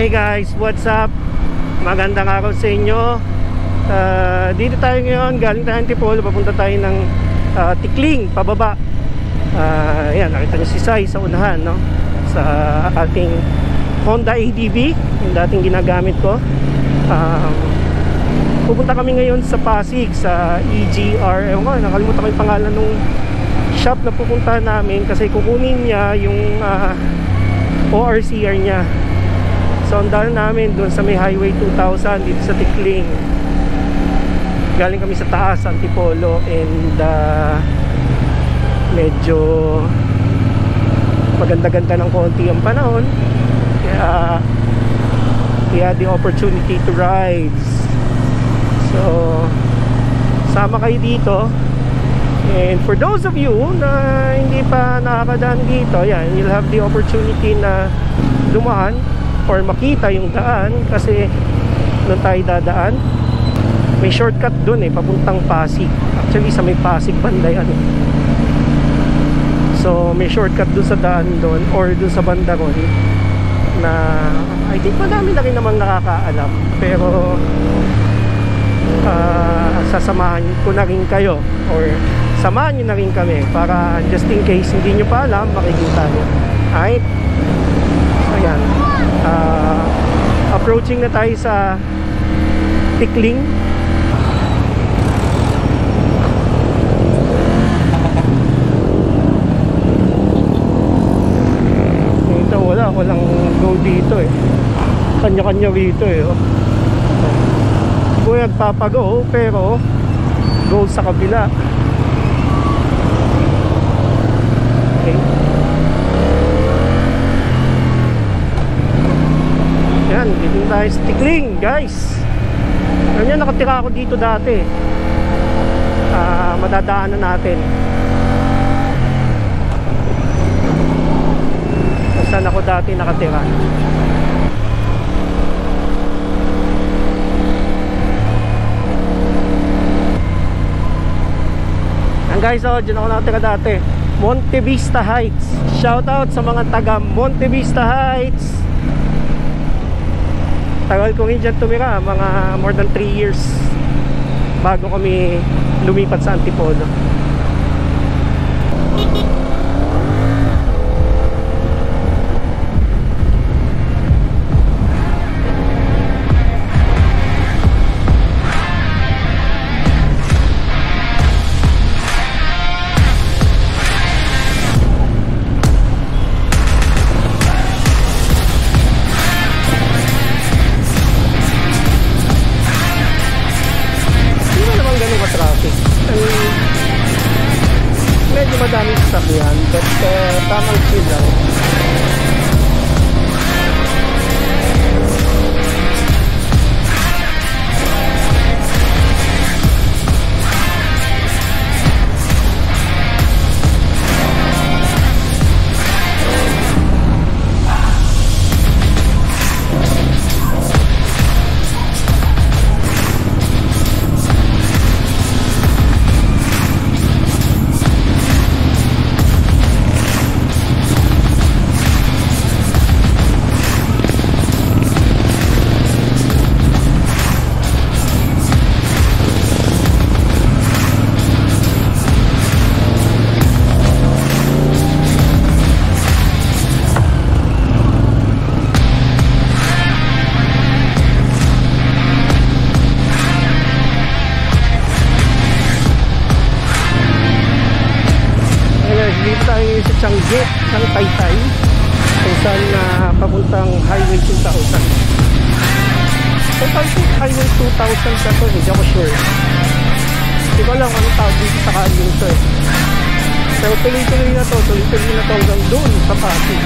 Hey guys, what's up? Magandang araw sa inyo. Dito tayo ngayon, galing tayo ng Antipolo, papunta tayo ng Tikling, pababa. Ayan, nakita nyo si Sai sa unahan, no? Sa ating Honda ADV, yung dating ginagamit ko. Pupunta kami ngayon sa Pasig, sa EGR. Ewan ko, nakalimutan ko yung pangalan ng shop na pupuntahan namin kasi kukunin niya yung ORCR niya. So ang daan namin doon sa may Highway 2000 dito sa Tikling. Galing kami sa taas, Antipolo, and medyo maganda-ganda ng konti ang panahon. Kaya we had the opportunity to ride. So sama kayo dito. And for those of you na hindi pa nakakadaan dito, yan, you'll have the opportunity na dumaan or makita yung daan kasi doon tayo dadaan. May shortcut doon papuntang Pasig. Actually sa may Pasig banda yan. So may shortcut doon sa daan doon or doon sa banda ron na I think madami na rin namang nakakaalam, pero sasamahan ko na rin kayo or samahan nyo na rin kami para just in case hindi nyo pa alam, makikita nyo. Alright? So yan, approaching na tayo sa Tikling. Ito walang go dito kanya-kanya rito Kung nagpapago pero go sa kabila. Okay. Yan, dito tayo sa Tikling, guys. Alam nyo, nakatira ako dito dati. Madadaanan natin. Saan ako dati nakatira. Yan guys, dyan ako nakatira dati. Monte Vista Heights. Shout out sa mga taga Monte Vista Heights. Tagal ko rin dyan tumira, mga more than 3 years bago kami lumipat sa Antipolo. Medyo madaming sasakyan, but tamang chill lang. Dito tayo sa Changi ng Taytay kung saan papuntang Highway 2000. So I think Highway 2000 sa ito, hindi ako sure. Hindi ko alam anong tawag dito sa kanyo ito Pero tuloy-tuloy na to hanggang doon sa Pasig.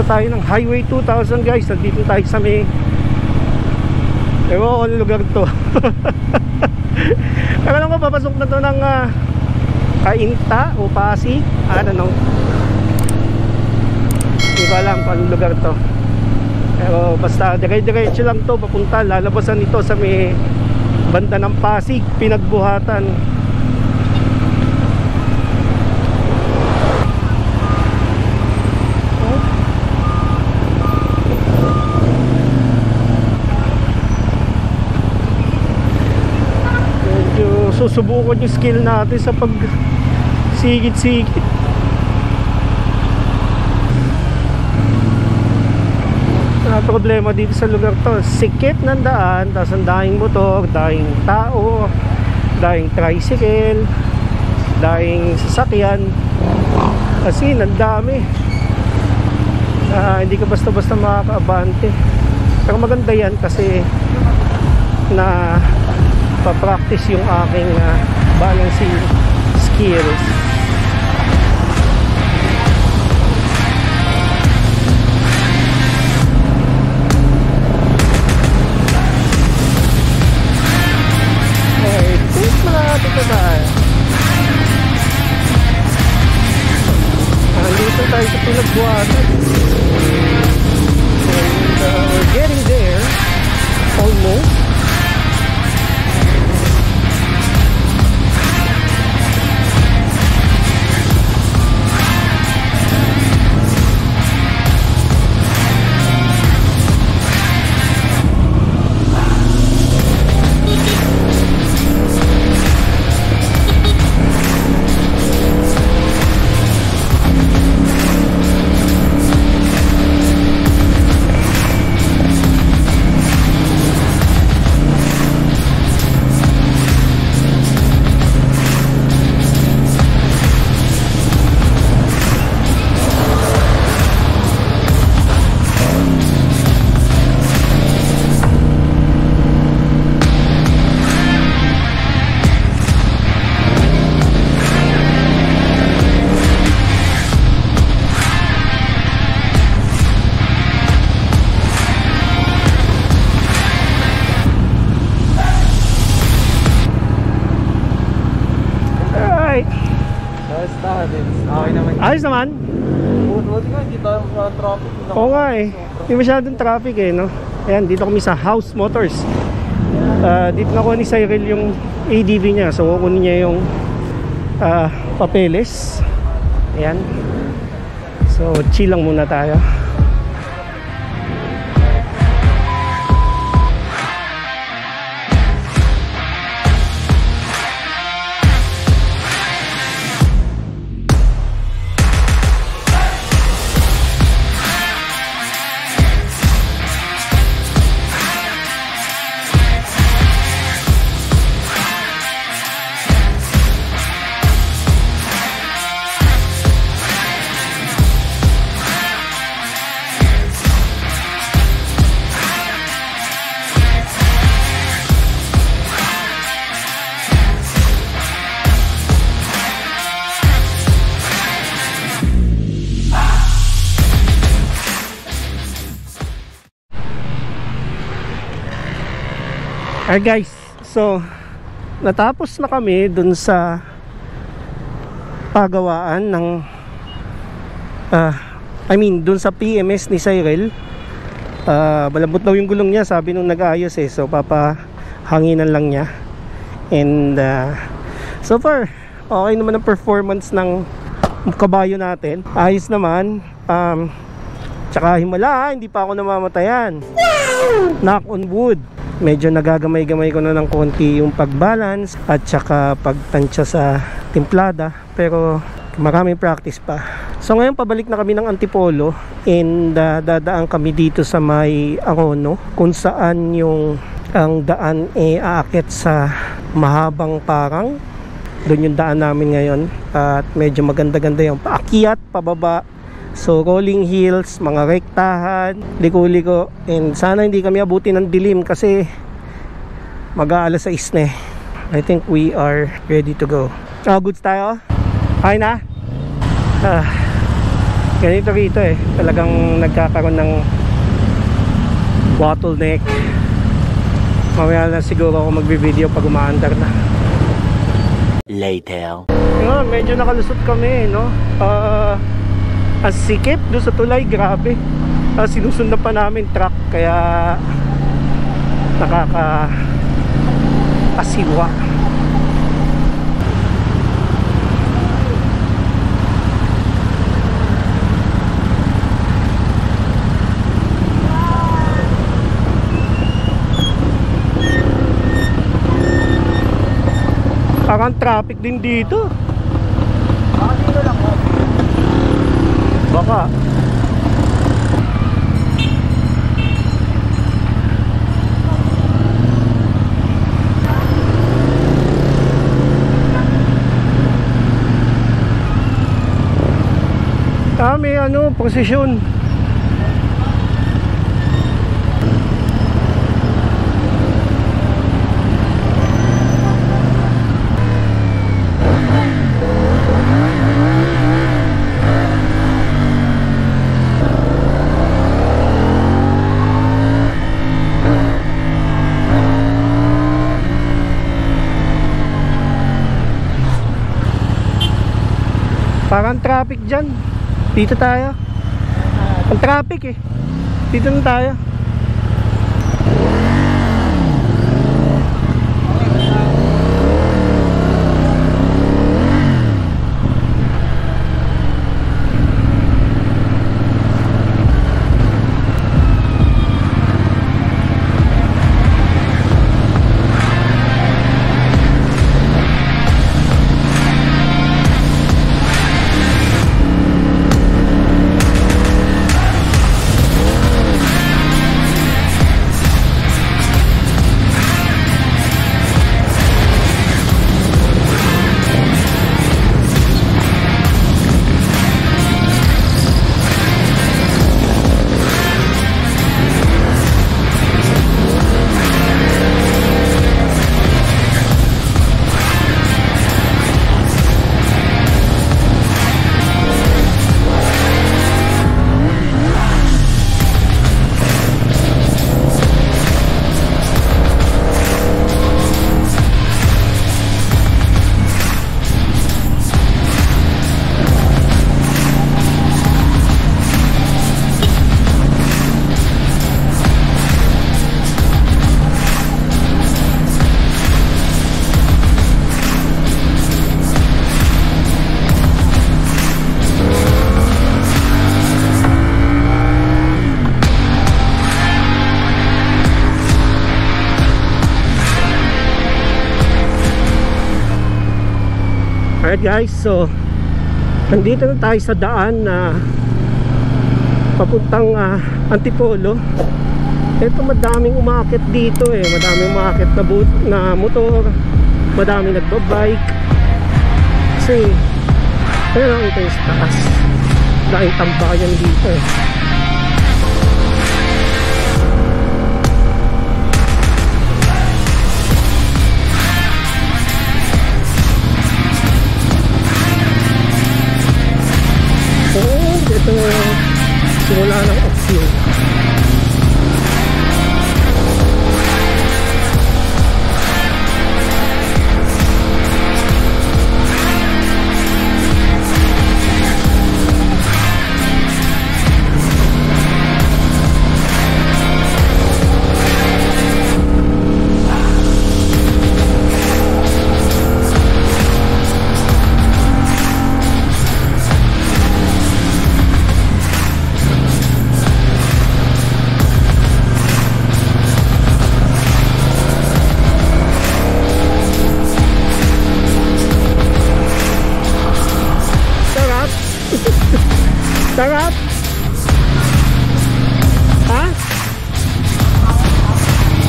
tayo ng Highway 2000 guys. Nandito tayo sa may, ewan ko anong lugar to. Alam ko papasok na to ng Cainta o Pasig, I don't know. Hindi ko alam kung anong lugar to. Pero basta dire-diretso lang to papunta. Lalabasan ito sa may banda ng Pasig, Pinagbuhatan. Medyo susubukan yung skill natin sa pag sigit-sigit. Problema dito sa lugar to, sikip ng daan, tapos ang daing motor, daing tao, daing tricycle, daing sasakyan, kasi nandami. Hindi ka basta-basta makakaabante, pero maganda yan kasi na pa-practice yung aking balancing skills. Dito tayo sa Pinagbuhatan. And we're getting there almost. Okay naman. Ayos naman. Buti nga, hindi tayo traffic. Oo nga eh. Hindi masyadong traffic eh, no? Ayan, dito kami sa House Motors. Dito nakuha ni Cyril yung ADV niya. So, kukunin niya yung papeles. Ayan. So, chill lang muna tayo. Alright guys, so natapos na kami dun sa pagawaan ng dun sa PMS ni Cyril. Malambot daw yung gulong niya, sabi nung nag-aayos eh. So papahanginan lang niya. And so far okay naman ang performance ng kabayo natin. Ayos naman. Tsaka himala, hindi pa ako namamatayan. Knock on wood. Medyo nagagamay-gamay ko na ng konti yung pag-balance at saka pagtansya sa timplada, pero maraming practice pa. So ngayon pabalik na kami ng Antipolo and dadaan kami dito sa may Arono, kung saan yung ang daan aakyat sa mahabang parang. Doon yung daan namin ngayon at medyo maganda-ganda yung paakyat, pababa. So rolling hills, mga rektahan, liko-liko, and sana hindi kami abutin ng dilim kasi mag-aalas 6 na eh. I think we are ready to go. Goods tayo? Okay na? Ganito rito eh, talagang nagkakaroon ng bottleneck. Mamaya na siguro ako magbi-video pag umaandar na. Later. Ngayon, medyo nakalusot kami, no? Ang sikip doon sa tulay, grabe. Sinusundan pa namin truck, kaya nakaka-asiwa. Parang traffic din dito. Baka dito lang mo. Baka. May ano, posisyon. Parang traffic dyan. Dito tayo. Ang traffic eh. Dito na tayo. Alright guys, so nandito na tayo sa daan na papuntang Antipolo. Ito, madaming umaakit dito eh. Madaming umaakit na motor, madaming nagbabike. Kasi ayun lang ito yung sa taas. Daing tambayan dito eh. Ito simula ng off-fuel. Sarap? Ha?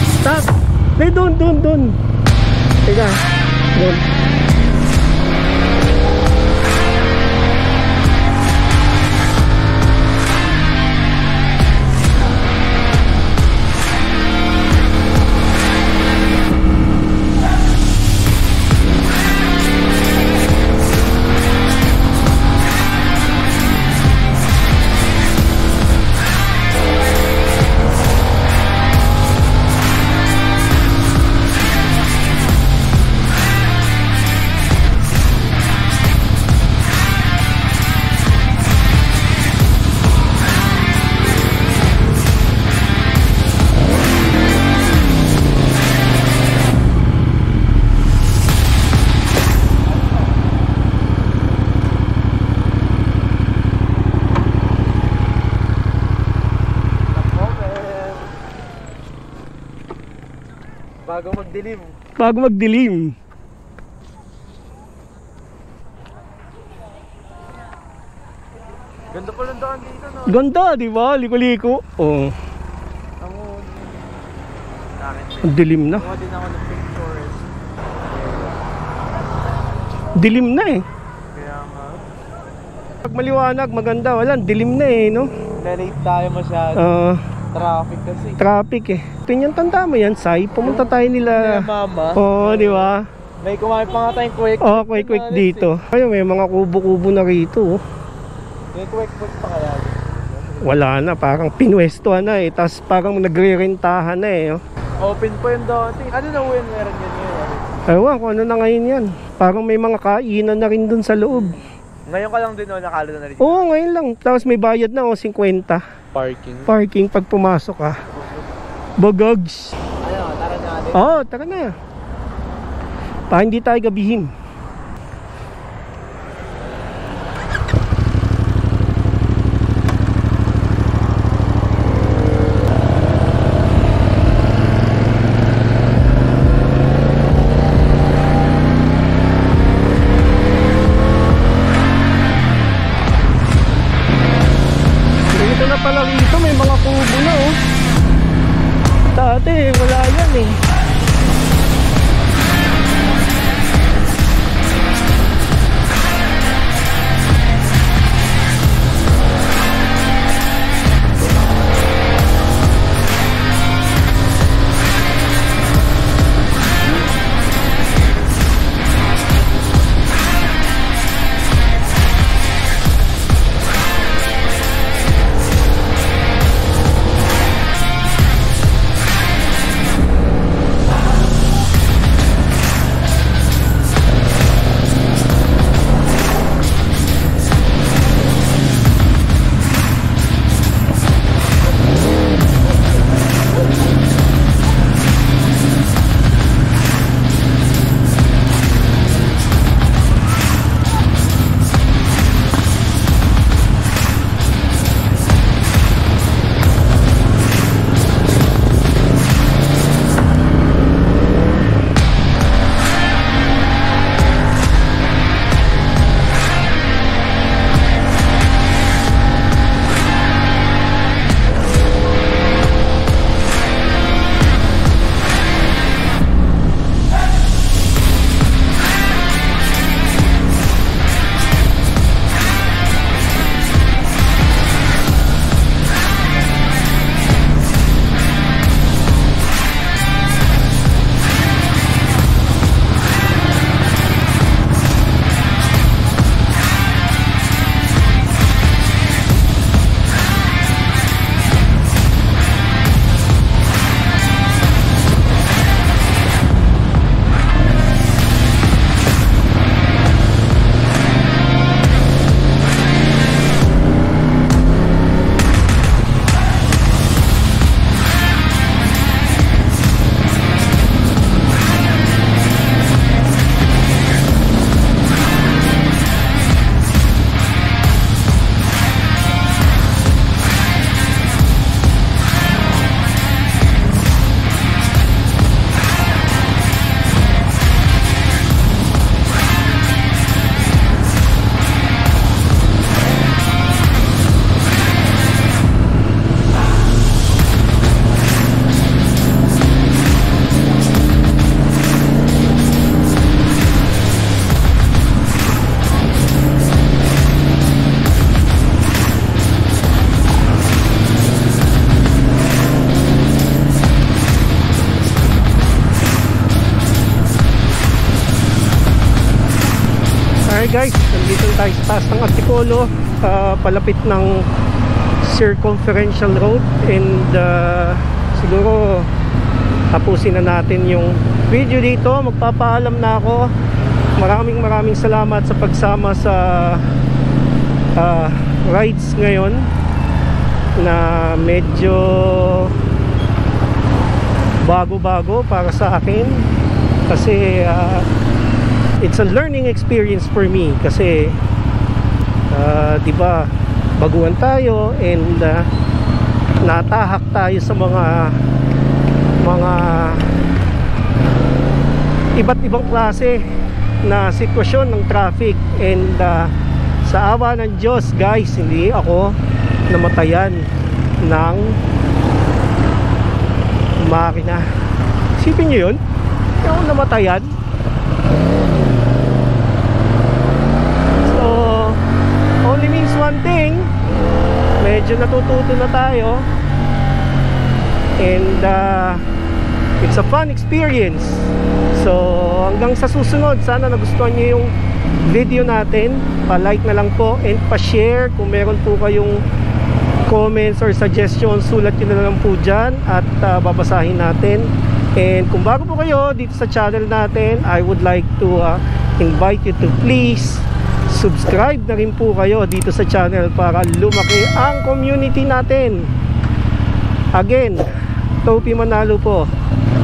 Stop. May dun. Teka. Dun. Bago magdilim. Bago magdilim. Ganda pa lang daan dito, no? Ganda, di ba? Liko-liko. Oh, ang dilim na. Kuha din ako ng pictures. Dilim na eh. Kaya nga. Pag maliwanag, maganda. Wala, dilim na eh, no? Late tayo masyado. Traffic kasi. Traffic eh. Tingnan, tanda mo yan, Sai. Pumunta tayo nila. Mama. Oo, di ba? May kumain pa nga tayong quick. Oo, quick dito. Ayun, may mga kubo-kubo na rito. Oh. May quick pa kaya. Wala na, parang pinwestuhan na eh. Tapos parang nagre-rentahan na eh. Oh. Open pa yung dati. Ano na uwi meron yan ngayon? Ewan kung ano na ngayon yan. Parang may mga kainan na rin dun sa loob. Ngayon ka lang din nakalo na rin. Oo, ngayon lang. Tapos may bayad na 50. Parking. Parking pag pumasok ka. Bogogs. Ano, tara natin. Oo, tara na. Pa hindi tayo gabihin. Pala rito may mga kubo na oh. Dati wala yan eh. Alright guys, nandito tayo sa taas ng Antipolo, palapit ng circumferential road, and siguro tapusin na natin yung video dito. Magpapaalam na ako. Maraming salamat sa pagsama sa rides ngayon na medyo bago-bago para sa akin, kasi it's a learning experience for me, kasi di ba baguhan tayo, and natahak tayo sa mga iba't ibang klase na sitwasyon ng traffic. And sa awa ng Diyos guys, hindi ako namatayan ng makina. Isipin nyo yun, hindi ako namatayan. So only means one thing, medyo natututo na tayo. And it's a fun experience. So hanggang sa susunod, sana nagustuhan nyo yung video natin. Pa-like na lang po and pa-share. Kung meron po kayong comments or suggestions, sulat nyo na lang po dyan at babasahin natin. And kung bago po kayo dito sa channel natin, I would like to invite you to please subscribe na rin po kayo dito sa channel para lumaki ang community natin. Again, Topi Manalo po.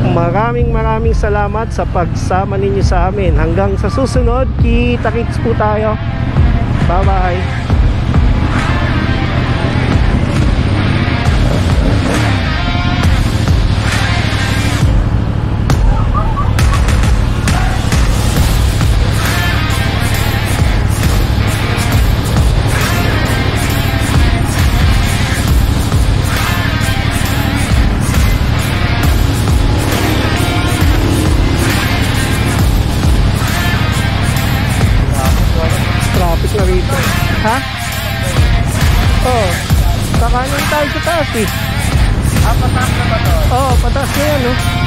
Maraming salamat sa pagsama ninyo sa amin. Hanggang sa susunod, kita-kits po tayo. Bye-bye. Na rito. Ha? Oh, kakanan tayo sa taas eh. Pataas na ba to? Oo, pataas na yan, no?